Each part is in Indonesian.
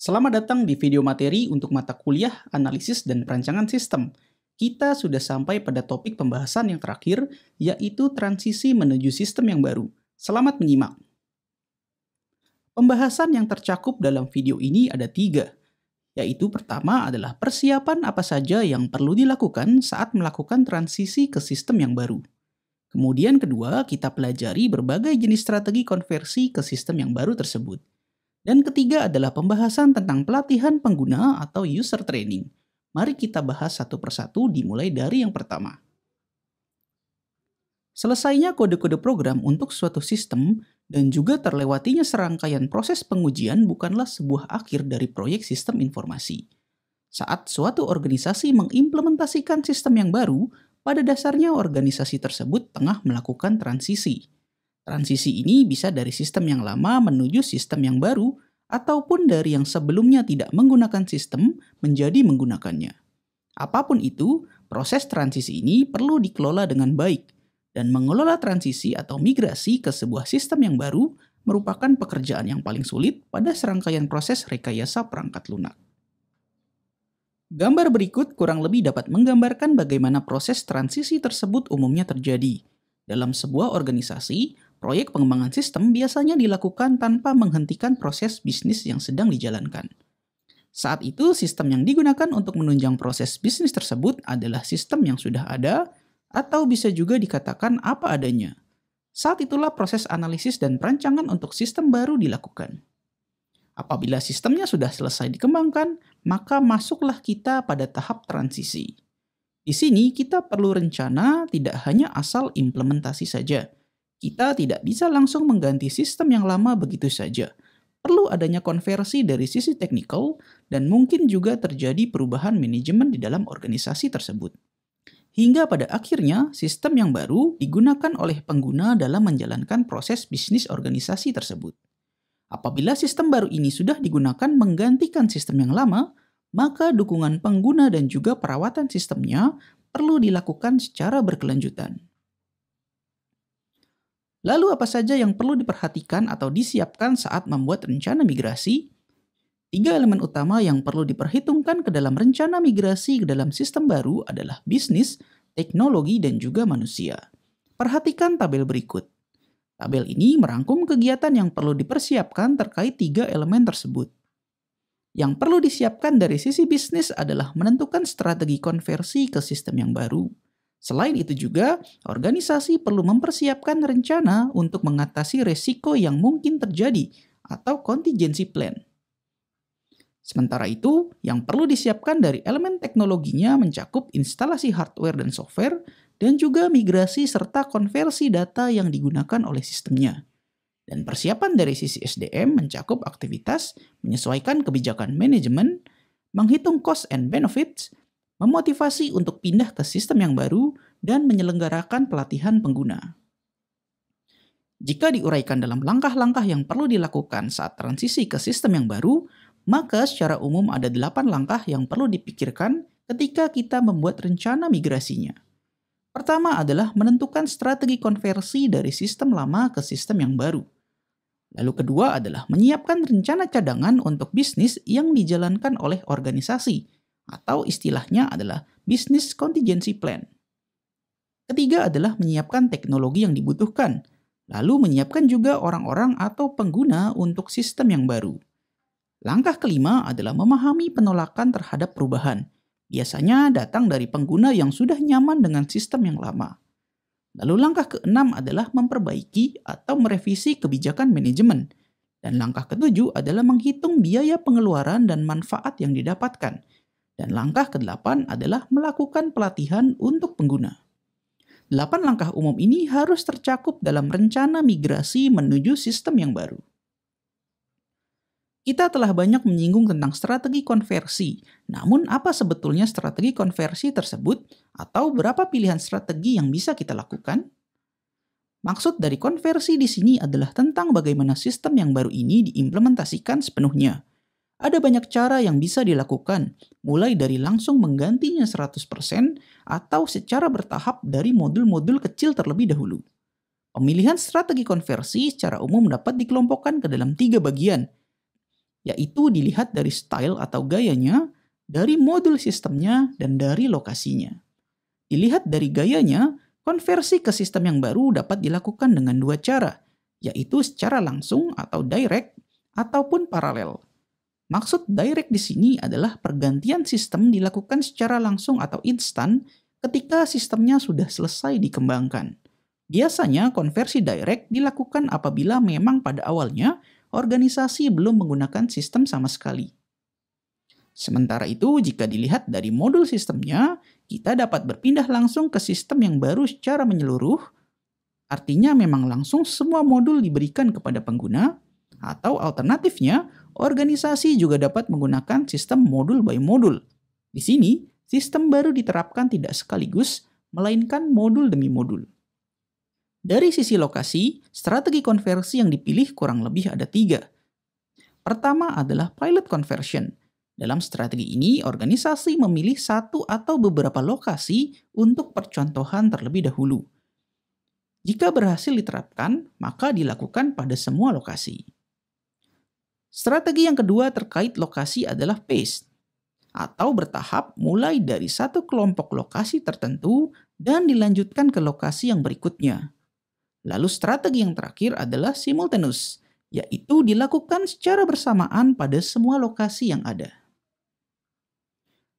Selamat datang di video materi untuk mata kuliah Analisis dan Perancangan Sistem. Kita sudah sampai pada topik pembahasan yang terakhir, yaitu transisi menuju sistem yang baru. Selamat menyimak. Pembahasan yang tercakup dalam video ini ada 3, yaitu pertama adalah persiapan apa saja yang perlu dilakukan saat melakukan transisi ke sistem yang baru. Kemudian kedua, kita pelajari berbagai jenis strategi konversi ke sistem yang baru tersebut. Dan ketiga adalah pembahasan tentang pelatihan pengguna atau user training. Mari kita bahas satu persatu dimulai dari yang pertama. Selesainya kode-kode program untuk suatu sistem dan juga terlewatinya serangkaian proses pengujian bukanlah sebuah akhir dari proyek sistem informasi. Saat suatu organisasi mengimplementasikan sistem yang baru, pada dasarnya organisasi tersebut tengah melakukan transisi. Transisi ini bisa dari sistem yang lama menuju sistem yang baru, ataupun dari yang sebelumnya tidak menggunakan sistem menjadi menggunakannya. Apapun itu, proses transisi ini perlu dikelola dengan baik, dan mengelola transisi atau migrasi ke sebuah sistem yang baru merupakan pekerjaan yang paling sulit pada serangkaian proses rekayasa perangkat lunak. Gambar berikut kurang lebih dapat menggambarkan bagaimana proses transisi tersebut umumnya terjadi. Dalam sebuah organisasi, proyek pengembangan sistem biasanya dilakukan tanpa menghentikan proses bisnis yang sedang dijalankan. Saat itu, sistem yang digunakan untuk menunjang proses bisnis tersebut adalah sistem yang sudah ada, atau bisa juga dikatakan apa adanya. Saat itulah proses analisis dan perancangan untuk sistem baru dilakukan. Apabila sistemnya sudah selesai dikembangkan, maka masuklah kita pada tahap transisi. Di sini kita perlu rencana, tidak hanya asal implementasi saja. Kita tidak bisa langsung mengganti sistem yang lama begitu saja. Perlu adanya konversi dari sisi teknikal dan mungkin juga terjadi perubahan manajemen di dalam organisasi tersebut. Hingga pada akhirnya sistem yang baru digunakan oleh pengguna dalam menjalankan proses bisnis organisasi tersebut. Apabila sistem baru ini sudah digunakan menggantikan sistem yang lama, maka dukungan pengguna dan juga perawatan sistemnya perlu dilakukan secara berkelanjutan. Lalu apa saja yang perlu diperhatikan atau disiapkan saat membuat rencana migrasi? 3 elemen utama yang perlu diperhitungkan ke dalam rencana migrasi ke dalam sistem baru adalah bisnis, teknologi, dan juga manusia. Perhatikan tabel berikut. Tabel ini merangkum kegiatan yang perlu dipersiapkan terkait 3 elemen tersebut. Yang perlu disiapkan dari sisi bisnis adalah menentukan strategi konversi ke sistem yang baru. Selain itu juga, organisasi perlu mempersiapkan rencana untuk mengatasi resiko yang mungkin terjadi atau contingency plan. Sementara itu, yang perlu disiapkan dari elemen teknologinya mencakup instalasi hardware dan software, dan juga migrasi serta konversi data yang digunakan oleh sistemnya. Dan persiapan dari sisi SDM mencakup aktivitas, menyesuaikan kebijakan manajemen, menghitung cost and benefits, memotivasi untuk pindah ke sistem yang baru, dan menyelenggarakan pelatihan pengguna. Jika diuraikan dalam langkah-langkah yang perlu dilakukan saat transisi ke sistem yang baru, maka secara umum ada 8 langkah yang perlu dipikirkan ketika kita membuat rencana migrasinya. Pertama adalah menentukan strategi konversi dari sistem lama ke sistem yang baru. Lalu kedua adalah menyiapkan rencana cadangan untuk bisnis yang dijalankan oleh organisasi, atau istilahnya adalah business contingency plan. Ketiga adalah menyiapkan teknologi yang dibutuhkan, lalu menyiapkan juga orang-orang atau pengguna untuk sistem yang baru. Langkah kelima adalah memahami penolakan terhadap perubahan. Biasanya datang dari pengguna yang sudah nyaman dengan sistem yang lama. Lalu langkah keenam adalah memperbaiki atau merevisi kebijakan manajemen. Dan langkah ketujuh adalah menghitung biaya pengeluaran dan manfaat yang didapatkan. Dan langkah kedelapan adalah melakukan pelatihan untuk pengguna. 8 langkah umum ini harus tercakup dalam rencana migrasi menuju sistem yang baru. Kita telah banyak menyinggung tentang strategi konversi, namun apa sebetulnya strategi konversi tersebut atau berapa pilihan strategi yang bisa kita lakukan? Maksud dari konversi di sini adalah tentang bagaimana sistem yang baru ini diimplementasikan sepenuhnya. Ada banyak cara yang bisa dilakukan, mulai dari langsung menggantinya 100% atau secara bertahap dari modul-modul kecil terlebih dahulu. Pemilihan strategi konversi secara umum dapat dikelompokkan ke dalam 3 bagian, yaitu dilihat dari style atau gayanya, dari modul sistemnya, dan dari lokasinya. Dilihat dari gayanya, konversi ke sistem yang baru dapat dilakukan dengan dua cara, yaitu secara langsung atau direct, ataupun paralel. Maksud direct di sini adalah pergantian sistem dilakukan secara langsung atau instan ketika sistemnya sudah selesai dikembangkan. Biasanya konversi direct dilakukan apabila memang pada awalnya organisasi belum menggunakan sistem sama sekali. Sementara itu, jika dilihat dari modul sistemnya, kita dapat berpindah langsung ke sistem yang baru secara menyeluruh, artinya memang langsung semua modul diberikan kepada pengguna, atau alternatifnya, organisasi juga dapat menggunakan sistem modul by modul. Di sini, sistem baru diterapkan tidak sekaligus, melainkan modul demi modul. Dari sisi lokasi, strategi konversi yang dipilih kurang lebih ada 3. Pertama adalah pilot conversion. Dalam strategi ini, organisasi memilih satu atau beberapa lokasi untuk percontohan terlebih dahulu. Jika berhasil diterapkan, maka dilakukan pada semua lokasi. Strategi yang kedua terkait lokasi adalah phased, atau bertahap mulai dari satu kelompok lokasi tertentu dan dilanjutkan ke lokasi yang berikutnya. Lalu strategi yang terakhir adalah simultaneous, yaitu dilakukan secara bersamaan pada semua lokasi yang ada.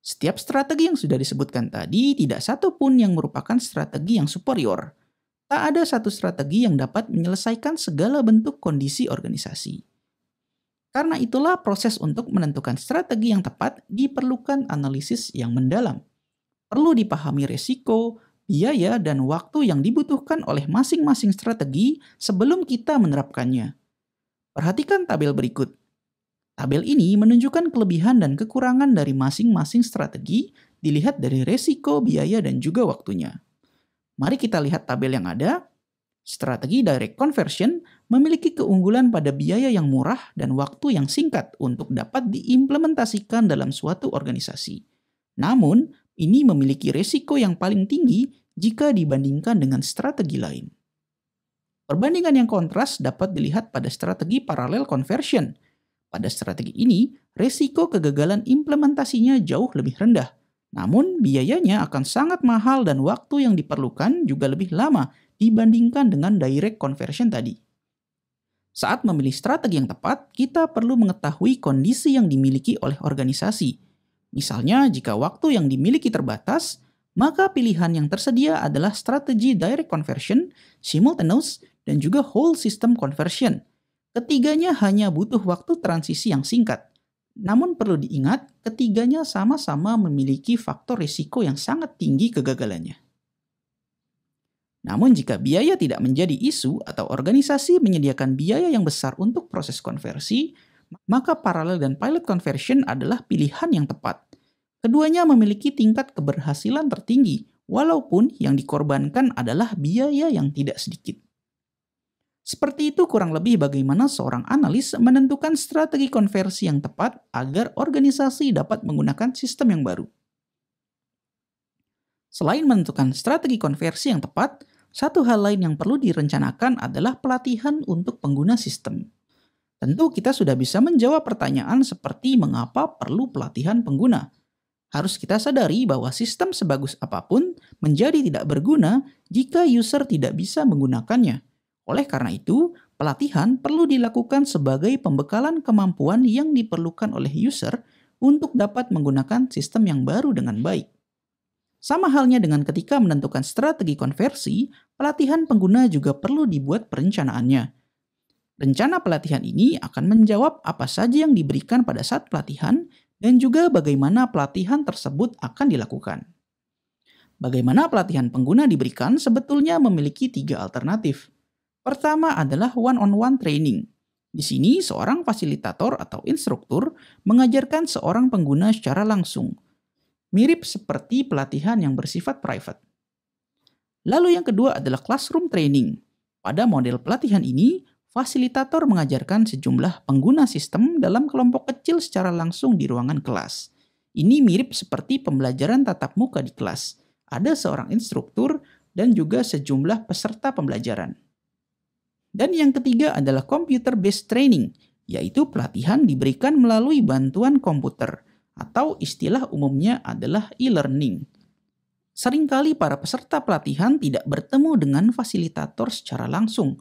Setiap strategi yang sudah disebutkan tadi tidak satu pun yang merupakan strategi yang superior. Tak ada satu strategi yang dapat menyelesaikan segala bentuk kondisi organisasi. Karena itulah proses untuk menentukan strategi yang tepat diperlukan analisis yang mendalam. Perlu dipahami resiko, biaya, dan waktu yang dibutuhkan oleh masing-masing strategi sebelum kita menerapkannya. Perhatikan tabel berikut. Tabel ini menunjukkan kelebihan dan kekurangan dari masing-masing strategi dilihat dari resiko, biaya, dan juga waktunya. Mari kita lihat tabel yang ada. Strategi direct conversion memiliki keunggulan pada biaya yang murah dan waktu yang singkat untuk dapat diimplementasikan dalam suatu organisasi. Namun, ini memiliki resiko yang paling tinggi jika dibandingkan dengan strategi lain. Perbandingan yang kontras dapat dilihat pada strategi parallel conversion. Pada strategi ini, resiko kegagalan implementasinya jauh lebih rendah. Namun, biayanya akan sangat mahal dan waktu yang diperlukan juga lebih lama dibandingkan dengan direct conversion tadi. Saat memilih strategi yang tepat, kita perlu mengetahui kondisi yang dimiliki oleh organisasi. Misalnya, jika waktu yang dimiliki terbatas, maka pilihan yang tersedia adalah strategi direct conversion, simultaneous, dan juga whole system conversion. Ketiganya hanya butuh waktu transisi yang singkat. Namun perlu diingat, ketiganya sama-sama memiliki faktor risiko yang sangat tinggi kegagalannya. Namun jika biaya tidak menjadi isu atau organisasi menyediakan biaya yang besar untuk proses konversi, maka paralel dan pilot conversion adalah pilihan yang tepat. Keduanya memiliki tingkat keberhasilan tertinggi, walaupun yang dikorbankan adalah biaya yang tidak sedikit. Seperti itu kurang lebih bagaimana seorang analis menentukan strategi konversi yang tepat agar organisasi dapat menggunakan sistem yang baru. Selain menentukan strategi konversi yang tepat, satu hal lain yang perlu direncanakan adalah pelatihan untuk pengguna sistem. Tentu kita sudah bisa menjawab pertanyaan seperti mengapa perlu pelatihan pengguna. Harus kita sadari bahwa sistem sebagus apapun menjadi tidak berguna jika user tidak bisa menggunakannya. Oleh karena itu, pelatihan perlu dilakukan sebagai pembekalan kemampuan yang diperlukan oleh user untuk dapat menggunakan sistem yang baru dengan baik. Sama halnya dengan ketika menentukan strategi konversi, pelatihan pengguna juga perlu dibuat perencanaannya. Rencana pelatihan ini akan menjawab apa saja yang diberikan pada saat pelatihan dan juga bagaimana pelatihan tersebut akan dilakukan. Bagaimana pelatihan pengguna diberikan sebetulnya memiliki 3 alternatif. Pertama adalah one-on-one training. Di sini seorang fasilitator atau instruktur mengajarkan seorang pengguna secara langsung. Mirip seperti pelatihan yang bersifat private. Lalu yang kedua adalah classroom training. Pada model pelatihan ini, fasilitator mengajarkan sejumlah pengguna sistem dalam kelompok kecil secara langsung di ruangan kelas. Ini mirip seperti pembelajaran tatap muka di kelas. Ada seorang instruktur dan juga sejumlah peserta pembelajaran. Dan yang ketiga adalah computer-based training. yaitu pelatihan diberikan melalui bantuan komputer, atau istilah umumnya adalah e-learning. Seringkali para peserta pelatihan tidak bertemu dengan fasilitator secara langsung,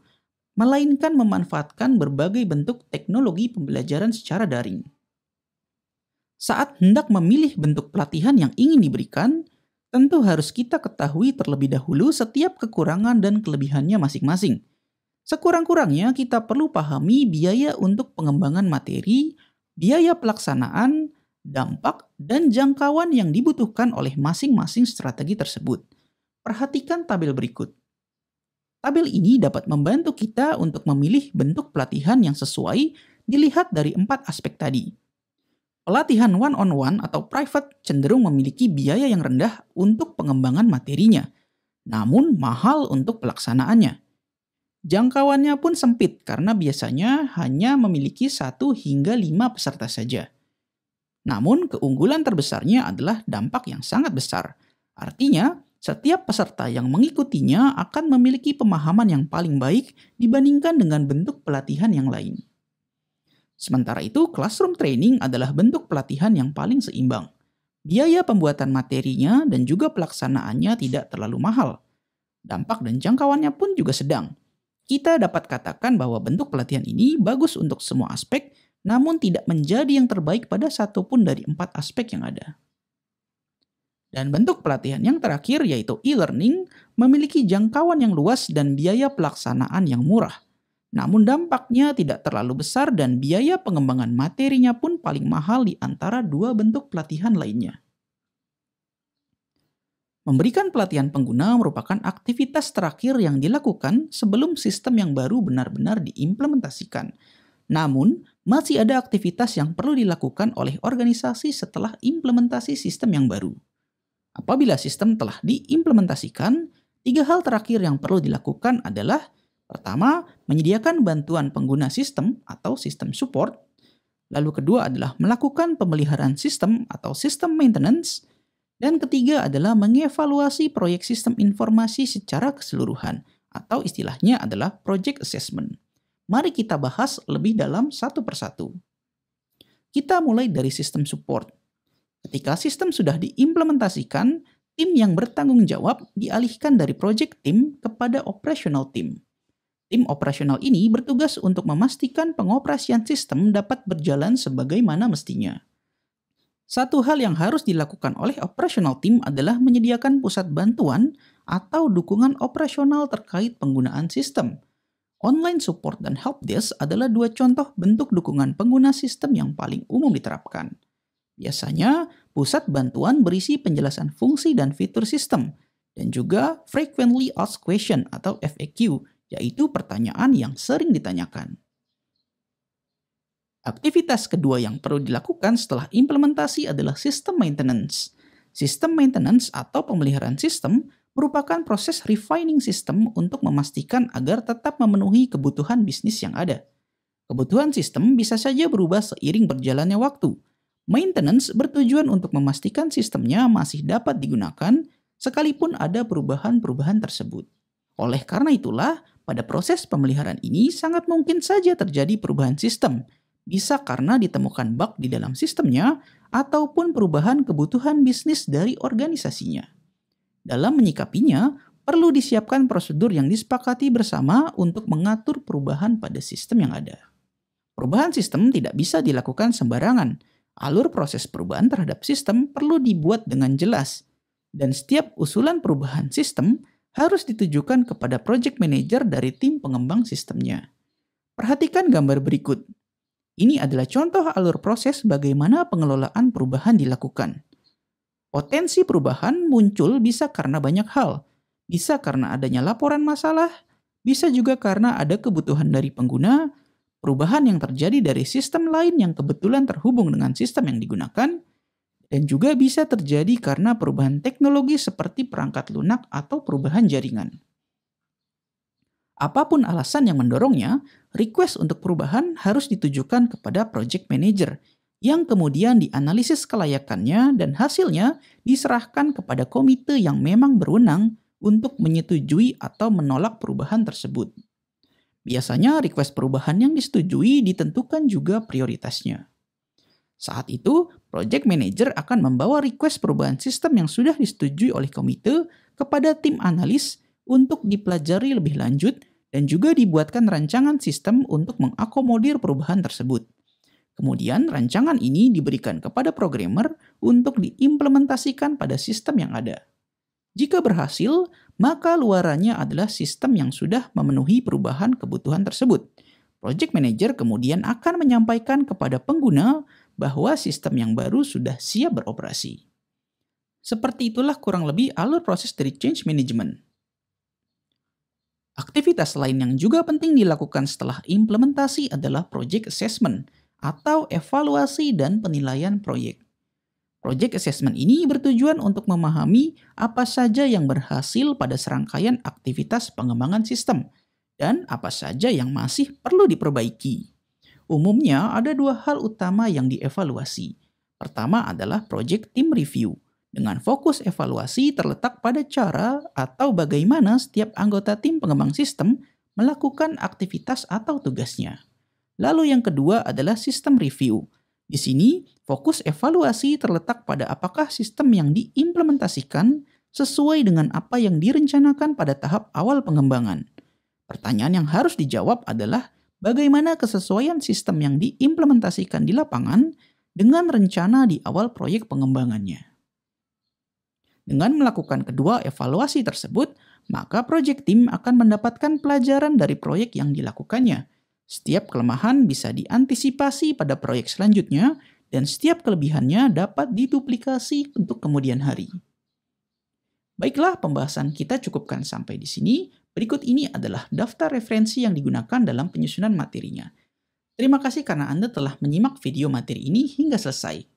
melainkan memanfaatkan berbagai bentuk teknologi pembelajaran secara daring. Saat hendak memilih bentuk pelatihan yang ingin diberikan, tentu harus kita ketahui terlebih dahulu setiap kekurangan dan kelebihannya masing-masing. Sekurang-kurangnya kita perlu pahami biaya untuk pengembangan materi, biaya pelaksanaan, dampak, dan jangkauan yang dibutuhkan oleh masing-masing strategi tersebut. Perhatikan tabel berikut. Tabel ini dapat membantu kita untuk memilih bentuk pelatihan yang sesuai dilihat dari 4 aspek tadi. Pelatihan one-on-one atau private cenderung memiliki biaya yang rendah untuk pengembangan materinya, namun mahal untuk pelaksanaannya. Jangkauannya pun sempit karena biasanya hanya memiliki 1 hingga 5 peserta saja. Namun keunggulan terbesarnya adalah dampak yang sangat besar. Artinya, setiap peserta yang mengikutinya akan memiliki pemahaman yang paling baik dibandingkan dengan bentuk pelatihan yang lain. Sementara itu, classroom training adalah bentuk pelatihan yang paling seimbang. Biaya pembuatan materinya dan juga pelaksanaannya tidak terlalu mahal. Dampak dan jangkauannya pun juga sedang. Kita dapat katakan bahwa bentuk pelatihan ini bagus untuk semua aspek, namun tidak menjadi yang terbaik pada satu pun dari 4 aspek yang ada. Dan bentuk pelatihan yang terakhir yaitu e-learning memiliki jangkauan yang luas dan biaya pelaksanaan yang murah. Namun dampaknya tidak terlalu besar dan biaya pengembangan materinya pun paling mahal di antara 2 bentuk pelatihan lainnya. Memberikan pelatihan pengguna merupakan aktivitas terakhir yang dilakukan sebelum sistem yang baru benar-benar diimplementasikan. Namun, masih ada aktivitas yang perlu dilakukan oleh organisasi setelah implementasi sistem yang baru. Apabila sistem telah diimplementasikan, 3 hal terakhir yang perlu dilakukan adalah: pertama, menyediakan bantuan pengguna sistem atau sistem support. Lalu kedua adalah melakukan pemeliharaan sistem atau sistem maintenance. Dan ketiga adalah mengevaluasi proyek sistem informasi secara keseluruhan atau istilahnya adalah project assessment. Mari kita bahas lebih dalam satu persatu. Kita mulai dari sistem support. Ketika sistem sudah diimplementasikan, tim yang bertanggung jawab dialihkan dari project team kepada operational team. Tim operasional ini bertugas untuk memastikan pengoperasian sistem dapat berjalan sebagaimana mestinya. Satu hal yang harus dilakukan oleh operational team adalah menyediakan pusat bantuan atau dukungan operasional terkait penggunaan sistem. Online support dan helpdesk adalah 2 contoh bentuk dukungan pengguna sistem yang paling umum diterapkan. Biasanya, pusat bantuan berisi penjelasan fungsi dan fitur sistem, dan juga frequently asked question atau FAQ, yaitu pertanyaan yang sering ditanyakan. Aktivitas kedua yang perlu dilakukan setelah implementasi adalah sistem maintenance. Sistem maintenance atau pemeliharaan sistem merupakan proses refining sistem untuk memastikan agar tetap memenuhi kebutuhan bisnis yang ada. Kebutuhan sistem bisa saja berubah seiring berjalannya waktu. Maintenance bertujuan untuk memastikan sistemnya masih dapat digunakan sekalipun ada perubahan-perubahan tersebut. Oleh karena itulah, pada proses pemeliharaan ini sangat mungkin saja terjadi perubahan sistem. Bisa karena ditemukan bug di dalam sistemnya ataupun perubahan kebutuhan bisnis dari organisasinya. Dalam menyikapinya, perlu disiapkan prosedur yang disepakati bersama untuk mengatur perubahan pada sistem yang ada. Perubahan sistem tidak bisa dilakukan sembarangan. Alur proses perubahan terhadap sistem perlu dibuat dengan jelas. Dan setiap usulan perubahan sistem harus ditujukan kepada project manager dari tim pengembang sistemnya. Perhatikan gambar berikut. Ini adalah contoh alur proses bagaimana pengelolaan perubahan dilakukan. Potensi perubahan muncul bisa karena banyak hal. Bisa karena adanya laporan masalah, bisa juga karena ada kebutuhan dari pengguna, perubahan yang terjadi dari sistem lain yang kebetulan terhubung dengan sistem yang digunakan, dan juga bisa terjadi karena perubahan teknologi seperti perangkat lunak atau perubahan jaringan. Apapun alasan yang mendorongnya, request untuk perubahan harus ditujukan kepada project manager yang kemudian dianalisis kelayakannya dan hasilnya diserahkan kepada komite yang memang berwenang untuk menyetujui atau menolak perubahan tersebut. Biasanya request perubahan yang disetujui ditentukan juga prioritasnya. Saat itu, project manager akan membawa request perubahan sistem yang sudah disetujui oleh komite kepada tim analis untuk dipelajari lebih lanjut dan juga dibuatkan rancangan sistem untuk mengakomodir perubahan tersebut. Kemudian rancangan ini diberikan kepada programmer untuk diimplementasikan pada sistem yang ada. Jika berhasil, maka luarannya adalah sistem yang sudah memenuhi perubahan kebutuhan tersebut. Project Manager kemudian akan menyampaikan kepada pengguna bahwa sistem yang baru sudah siap beroperasi. Seperti itulah kurang lebih alur proses dari change management. Aktivitas lain yang juga penting dilakukan setelah implementasi adalah project assessment atau evaluasi dan penilaian proyek. Project assessment ini bertujuan untuk memahami apa saja yang berhasil pada serangkaian aktivitas pengembangan sistem dan apa saja yang masih perlu diperbaiki. Umumnya ada dua hal utama yang dievaluasi. Pertama adalah project team review. Dengan fokus evaluasi terletak pada cara atau bagaimana setiap anggota tim pengembang sistem melakukan aktivitas atau tugasnya. Lalu yang kedua adalah system review. Di sini, fokus evaluasi terletak pada apakah sistem yang diimplementasikan sesuai dengan apa yang direncanakan pada tahap awal pengembangan. Pertanyaan yang harus dijawab adalah bagaimana kesesuaian sistem yang diimplementasikan di lapangan dengan rencana di awal proyek pengembangannya. Dengan melakukan kedua evaluasi tersebut, maka project team akan mendapatkan pelajaran dari proyek yang dilakukannya. Setiap kelemahan bisa diantisipasi pada proyek selanjutnya dan setiap kelebihannya dapat diduplikasi untuk kemudian hari. Baiklah, pembahasan kita cukupkan sampai di sini. Berikut ini adalah daftar referensi yang digunakan dalam penyusunan materinya. Terima kasih karena Anda telah menyimak video materi ini hingga selesai.